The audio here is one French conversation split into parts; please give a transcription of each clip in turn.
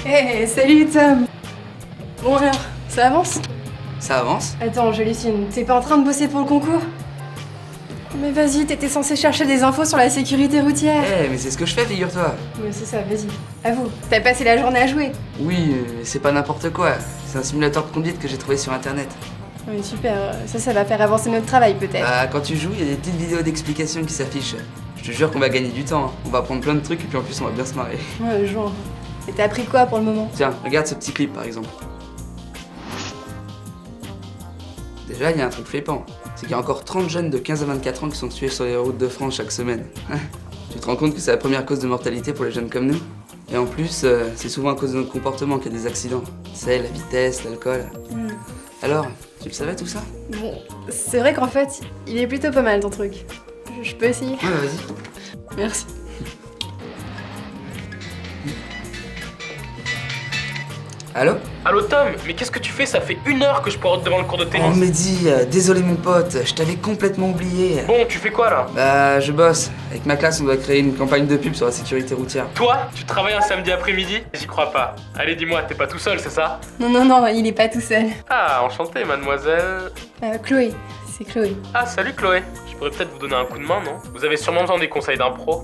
Hey, salut Tom. Bon alors, ça avance? Ça avance? Attends, j'hallucine. T'es pas en train de bosser pour le concours? Mais vas-y, t'étais censé chercher des infos sur la sécurité routière. Eh, mais c'est ce que je fais, figure-toi. Ouais, c'est ça, vas-y. Avoue, t'as passé la journée à jouer. Oui, c'est pas n'importe quoi. C'est un simulateur de conduite que j'ai trouvé sur internet. Oui, super. Ça va faire avancer notre travail peut-être. Bah, quand tu joues, il y a des petites vidéos d'explications qui s'affichent. Je te jure qu'on va gagner du temps. On va apprendre plein de trucs et puis en plus, on va bien se marrer. Ouais, genre. Et t'as appris quoi pour le moment? Tiens, regarde ce petit clip par exemple. Déjà, il y a un truc flippant. C'est qu'il y a encore 30 jeunes de 15 à 24 ans qui sont tués sur les routes de France chaque semaine. Tu te rends compte que c'est la première cause de mortalité pour les jeunes comme nous? Et en plus, c'est souvent à cause de notre comportement qu'il y a des accidents. C'est la vitesse, l'alcool. Alors, tu le savais tout ça? Bon, c'est vrai qu'en fait, il est plutôt pas mal ton truc. Je peux essayer? Ouais, vas-y. Merci. Allô? Allô Tom, mais qu'est-ce que tu fais? Ça fait 1 heure que je poireaute devant le cours de tennis. Oh Mehdi, désolé mon pote, je t'avais complètement oublié. Bon, tu fais quoi là? Bah, je bosse. Avec ma classe, on doit créer une campagne de pub sur la sécurité routière. Toi, tu travailles un samedi après-midi? J'y crois pas. Allez, dis-moi, t'es pas tout seul, c'est ça? Non, il est pas tout seul. Ah, enchanté, mademoiselle. Chloé, c'est Chloé. Ah, salut Chloé. Je pourrais peut-être vous donner un coup de main, non? Vous avez sûrement besoin des conseils d'un pro.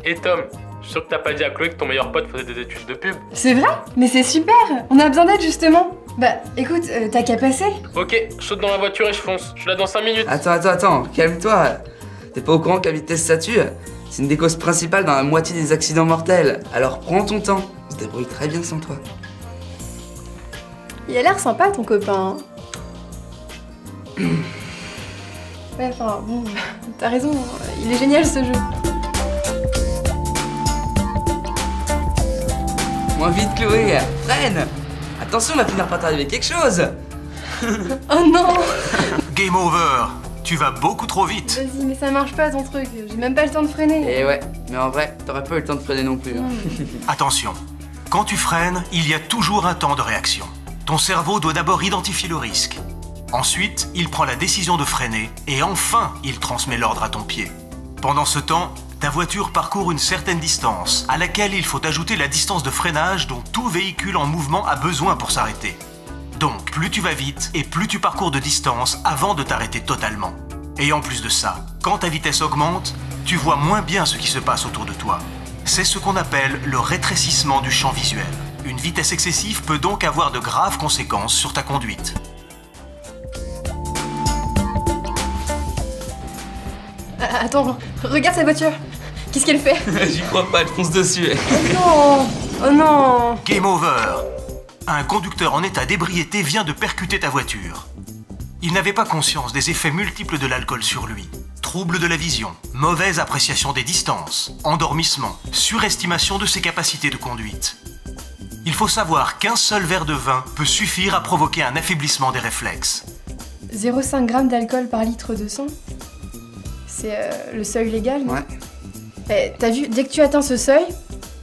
Et Tom, je suis sûr que t'as pas dit à Chloé que ton meilleur pote faisait des études de pub. C'est vrai? Mais c'est super! On a besoin d'aide justement. Bah, écoute, t'as qu'à passer. Ok, je saute dans la voiture et je fonce. Je suis là dans 5 minutes. Attends, calme-toi. T'es pas au courant que la vitesse ça tue? C'est une des causes principales dans la moitié des accidents mortels. Alors prends ton temps. On se débrouille très bien sans toi. Il a l'air sympa ton copain. Ouais, enfin, bon, t'as raison, il est génial ce jeu. Moins vite Chloé, freine. Attention, on va finir par t'arriver quelque chose. Oh non! Game over. Tu vas beaucoup trop vite. Vas-y, mais ça marche pas ton truc, j'ai même pas le temps de freiner. Et ouais, mais en vrai, t'aurais pas eu le temps de freiner non plus. Hein. Attention, quand tu freines, il y a toujours un temps de réaction. Ton cerveau doit d'abord identifier le risque. Ensuite, il prend la décision de freiner et enfin, il transmet l'ordre à ton pied. Pendant ce temps, ta voiture parcourt une certaine distance, à laquelle il faut ajouter la distance de freinage dont tout véhicule en mouvement a besoin pour s'arrêter. Donc, plus tu vas vite et plus tu parcours de distance avant de t'arrêter totalement. Et en plus de ça, quand ta vitesse augmente, tu vois moins bien ce qui se passe autour de toi. C'est ce qu'on appelle le rétrécissement du champ visuel. Une vitesse excessive peut donc avoir de graves conséquences sur ta conduite. Attends, regarde cette voiture. Qu'est-ce qu'elle fait? J'y crois pas, elle fonce dessus. Oh non! Game over. Un conducteur en état d'ébriété vient de percuter ta voiture. Il n'avait pas conscience des effets multiples de l'alcool sur lui. Troubles de la vision, mauvaise appréciation des distances, endormissement, surestimation de ses capacités de conduite. Il faut savoir qu'un seul verre de vin peut suffire à provoquer un affaiblissement des réflexes. 0,5 g d'alcool par litre de sang? C'est le seuil légal, non? Ouais. T'as vu, dès que tu atteins ce seuil,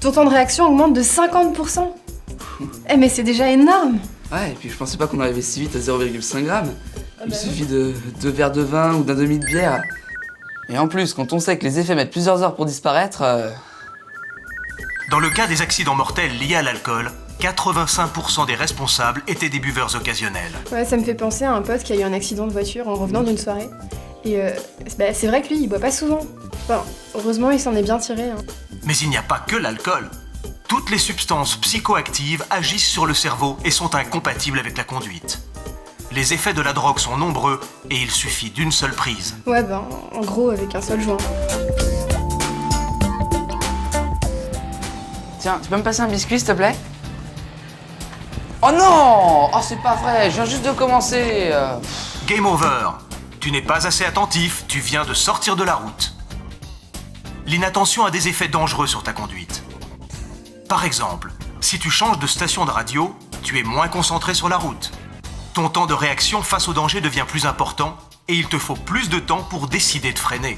ton temps de réaction augmente de 50%. Mais c'est déjà énorme. Ouais, et puis je pensais pas qu'on arrivait si vite à 0,5 g. Il bah suffit de 2 verres de vin ou d'un demi de bière. Et en plus, quand on sait que les effets mettent plusieurs heures pour disparaître... Dans le cas des accidents mortels liés à l'alcool, 85% des responsables étaient des buveurs occasionnels. Ouais, ça me fait penser à un pote qui a eu un accident de voiture en revenant d'une soirée. Et c'est vrai que lui, il boit pas souvent. Enfin, heureusement, il s'en est bien tiré. Hein. Mais il n'y a pas que l'alcool. Toutes les substances psychoactives agissent sur le cerveau et sont incompatibles avec la conduite. Les effets de la drogue sont nombreux et il suffit d'une seule prise. Ouais, en gros, avec un seul joint. Tiens, tu peux me passer un biscuit, s'il te plaît? Oh non! Oh, c'est pas vrai, je viens juste de commencer. Game over. Tu n'es pas assez attentif, tu viens de sortir de la route. L'inattention a des effets dangereux sur ta conduite. Par exemple, si tu changes de station de radio, tu es moins concentré sur la route. Ton temps de réaction face au danger devient plus important et il te faut plus de temps pour décider de freiner.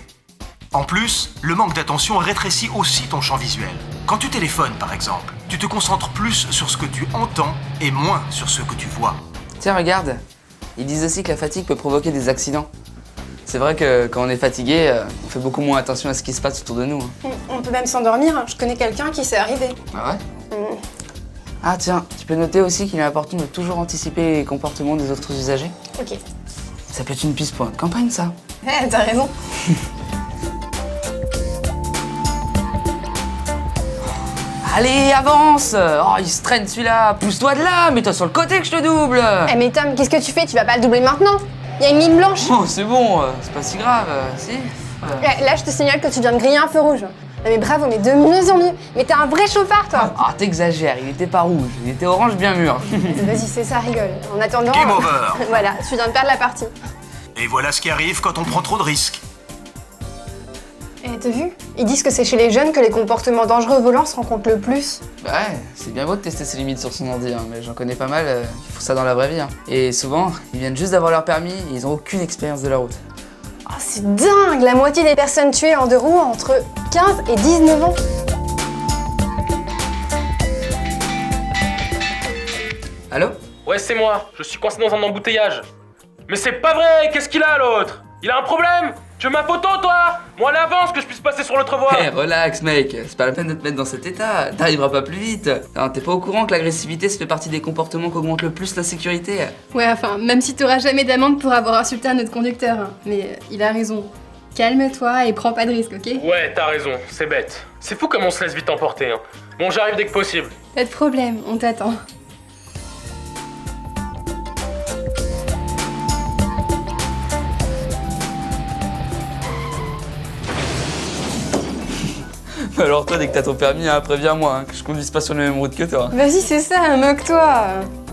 En plus, le manque d'attention rétrécit aussi ton champ visuel. Quand tu téléphones, par exemple, tu te concentres plus sur ce que tu entends et moins sur ce que tu vois. Tiens, regarde. Ils disent aussi que la fatigue peut provoquer des accidents. C'est vrai que quand on est fatigué, on fait beaucoup moins attention à ce qui se passe autour de nous. On peut même s'endormir. Je connais quelqu'un qui s'est arrivé. Ah ouais? Ah tiens, tu peux noter aussi qu'il est important de toujours anticiper les comportements des autres usagers. Ok. Ça peut être une piste pour notre campagne, ça. Eh, t'as raison. Allez, avance! Oh, il se traîne celui-là! Pousse-toi de là! Mets-toi sur le côté que je te double! Eh mais Tom, qu'est-ce que tu fais? Tu vas pas le doubler maintenant? Il y a une ligne blanche. Oh, c'est bon, c'est pas si grave, si? Là, je te signale que tu viens de griller un feu rouge. Non mais bravo, mais de mieux en mieux. Mais t'es un vrai chauffard, toi. Ah, t'exagères, il était pas rouge, il était orange bien mûr. Vas-y, c'est ça, rigole. En attendant... Game over. Voilà, tu viens de perdre la partie. Et voilà ce qui arrive quand on prend trop de risques. Eh, t'as vu? Ils disent que c'est chez les jeunes que les comportements dangereux au volant se rencontrent le plus. Bah ouais, c'est bien beau de tester ses limites sur son ordi, hein, mais j'en connais pas mal qui font ça dans la vraie vie. Hein. Et souvent, ils viennent juste d'avoir leur permis et ils ont aucune expérience de la route. Oh, c'est dingue! La moitié des personnes tuées en deux roues ont entre 15 et 19 ans. Allô? Ouais, c'est moi. Je suis coincé dans un embouteillage. Mais c'est pas vrai! Qu'est-ce qu'il a, l'autre? Il a un problème? Tu veux ma photo, toi? Moi, allez, avance, que je puisse passer sur l'autre voie. Hé, relax, mec, c'est pas la peine de te mettre dans cet état, t'arriveras pas plus vite. Alors, t'es pas au courant que l'agressivité, ça fait partie des comportements qui augmentent le plus la sécurité? Ouais, enfin, même si t'auras jamais d'amende pour avoir insulté un autre conducteur. Hein. Mais il a raison. Calme-toi et prends pas de risque, ok? Ouais, t'as raison, c'est bête. C'est fou comme on se laisse vite emporter, hein. Bon, j'arrive dès que possible. Pas de problème, on t'attend. Alors toi, dès que t'as ton permis, hein, préviens-moi, hein, que je conduise pas sur la même route que toi. Vas-y, c'est ça, moque-toi.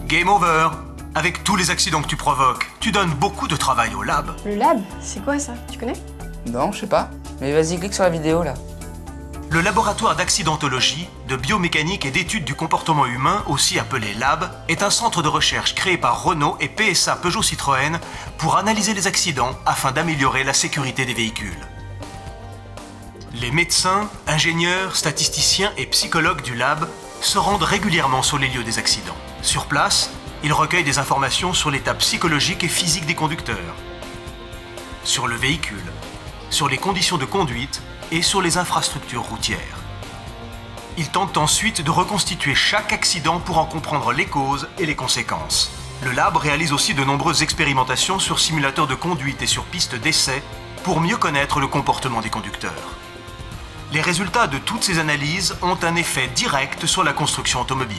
Game over. Avec tous les accidents que tu provoques, tu donnes beaucoup de travail au lab. Le lab, c'est quoi ça? Tu connais? Non, je sais pas. Mais vas-y, clique sur la vidéo, là. Le laboratoire d'accidentologie, de biomécanique et d'études du comportement humain, aussi appelé LAB, est un centre de recherche créé par Renault et PSA Peugeot Citroën pour analyser les accidents afin d'améliorer la sécurité des véhicules. Les médecins, ingénieurs, statisticiens et psychologues du lab se rendent régulièrement sur les lieux des accidents. Sur place, ils recueillent des informations sur l'état psychologique et physique des conducteurs, sur le véhicule, sur les conditions de conduite et sur les infrastructures routières. Ils tentent ensuite de reconstituer chaque accident pour en comprendre les causes et les conséquences. Le lab réalise aussi de nombreuses expérimentations sur simulateurs de conduite et sur pistes d'essai pour mieux connaître le comportement des conducteurs. Les résultats de toutes ces analyses ont un effet direct sur la construction automobile.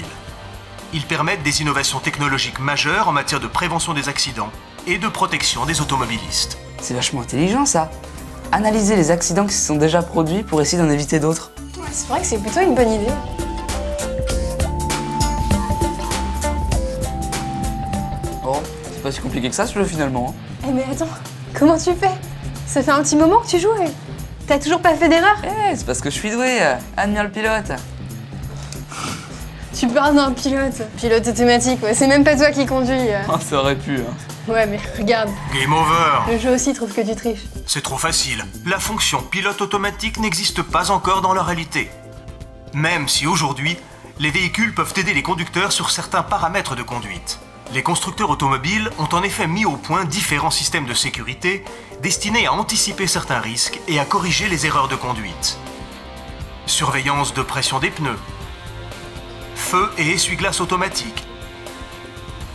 Ils permettent des innovations technologiques majeures en matière de prévention des accidents et de protection des automobilistes. C'est vachement intelligent, ça. Analyser les accidents qui se sont déjà produits pour essayer d'en éviter d'autres. Ouais, c'est vrai que c'est plutôt une bonne idée. Bon, c'est pas si compliqué que ça, ce jeu, finalement. Eh mais attends, comment tu fais? Ça fait un petit moment que tu joues et t'as toujours pas fait d'erreur? Eh, c'est parce que je suis doué. Admire le pilote. Tu parles d'un pilote. Pilote automatique, ouais, c'est même pas toi qui conduis. Oh, ça aurait pu, hein. Ouais, mais regarde, Game over. le jeu aussi trouve que tu triches. C'est trop facile. La fonction pilote automatique n'existe pas encore dans la réalité. Même si aujourd'hui, les véhicules peuvent aider les conducteurs sur certains paramètres de conduite. Les constructeurs automobiles ont en effet mis au point différents systèmes de sécurité destinés à anticiper certains risques et à corriger les erreurs de conduite. Surveillance de pression des pneus, feu et essuie-glace automatique,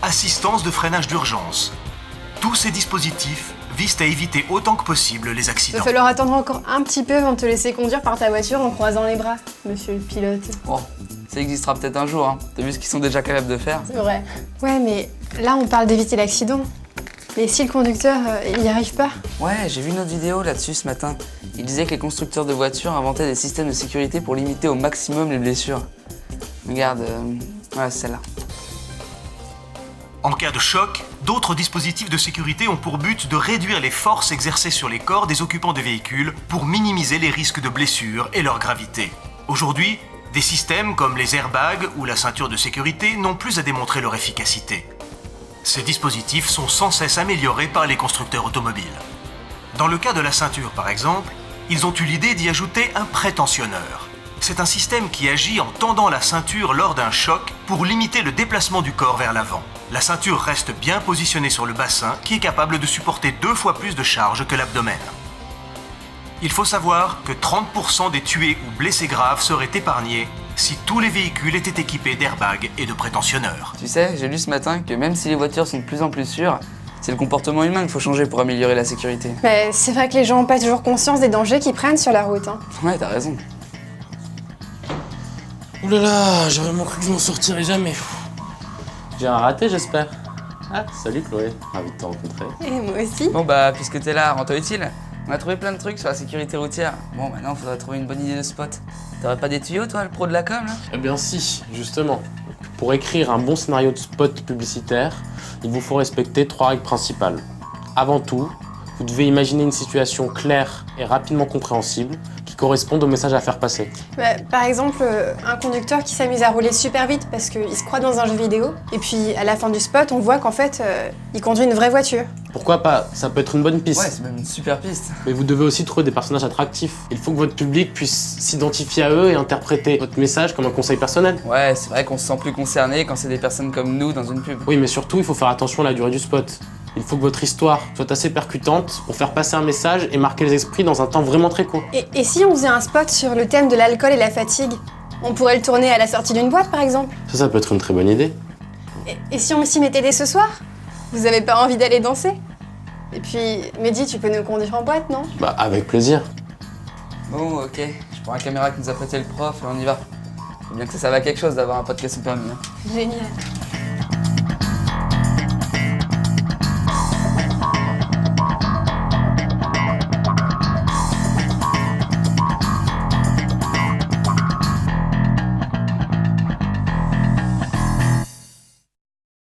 assistance de freinage d'urgence. Tous ces dispositifs visent à éviter autant que possible les Il va accidents. falloir attendre encore un petit peu avant de te laisser conduire par ta voiture en croisant les bras, monsieur le pilote. Bon, ça existera peut-être un jour, hein. T'as vu ce qu'ils sont déjà capables de faire? C'est vrai. Ouais, mais là, on parle d'éviter l'accident. Mais si le conducteur, il n'y arrive pas? Ouais, j'ai vu une autre vidéo là-dessus ce matin. Il disait que les constructeurs de voitures inventaient des systèmes de sécurité pour limiter au maximum les blessures. Regarde, voilà, c'est celle-là. En cas de choc, d'autres dispositifs de sécurité ont pour but de réduire les forces exercées sur les corps des occupants de véhicules pour minimiser les risques de blessures et leur gravité. Aujourd'hui, des systèmes comme les airbags ou la ceinture de sécurité n'ont plus à démontrer leur efficacité. Ces dispositifs sont sans cesse améliorés par les constructeurs automobiles. Dans le cas de la ceinture par exemple, ils ont eu l'idée d'y ajouter un prétensionneur. C'est un système qui agit en tendant la ceinture lors d'un choc pour limiter le déplacement du corps vers l'avant. La ceinture reste bien positionnée sur le bassin qui est capable de supporter 2 fois plus de charge que l'abdomen. Il faut savoir que 30% des tués ou blessés graves seraient épargnés si tous les véhicules étaient équipés d'airbags et de prétentionneurs. Tu sais, j'ai lu ce matin que même si les voitures sont de plus en plus sûres, c'est le comportement humain qu'il faut changer pour améliorer la sécurité. Mais c'est vrai que les gens n'ont pas toujours conscience des dangers qu'ils prennent sur la route. Hein. Ouais, t'as raison. Ouh là là, j'aurais vraiment cru que je m'en sortirais jamais. J'ai un raté, j'espère. Ah, salut Chloé, ravi de te rencontrer. Et moi aussi. Bon bah, puisque t'es là, rends-toi utile. On a trouvé plein de trucs sur la sécurité routière. Bon, maintenant, faudrait trouver une bonne idée de spot. T'aurais pas des tuyaux, toi, le pro de la com, là? Eh bien si, justement. Pour écrire un bon scénario de spot publicitaire, il vous faut respecter 3 règles principales. Avant tout, vous devez imaginer une situation claire et rapidement compréhensible qui corresponde au message à faire passer. Bah, par exemple, un conducteur qui s'amuse à rouler super vite parce qu'il se croit dans un jeu vidéo. Et puis à la fin du spot, on voit qu'en fait, il conduit une vraie voiture. Pourquoi pas? Ça peut être une bonne piste. Ouais, c'est même une super piste. Mais vous devez aussi trouver des personnages attractifs. Il faut que votre public puisse s'identifier à eux et interpréter votre message comme un conseil personnel. Ouais, c'est vrai qu'on se sent plus concerné quand c'est des personnes comme nous dans une pub. Oui, mais surtout, il faut faire attention à la durée du spot. Il faut que votre histoire soit assez percutante pour faire passer un message et marquer les esprits dans un temps vraiment très court. Et si on faisait un spot sur le thème de l'alcool et la fatigue? On pourrait le tourner à la sortie d'une boîte, par exemple. Ça peut être une très bonne idée. Et si on s'y mettait dès ce soir? Vous avez pas envie d'aller danser? Et puis, Mehdi, tu peux nous conduire en boîte, non? Bah, avec plaisir. Bon, ok. Je prends la caméra que nous a prêté le prof et on y va. Faut bien que ça serve à quelque chose d'avoir un podcast super permis. Hein. Génial.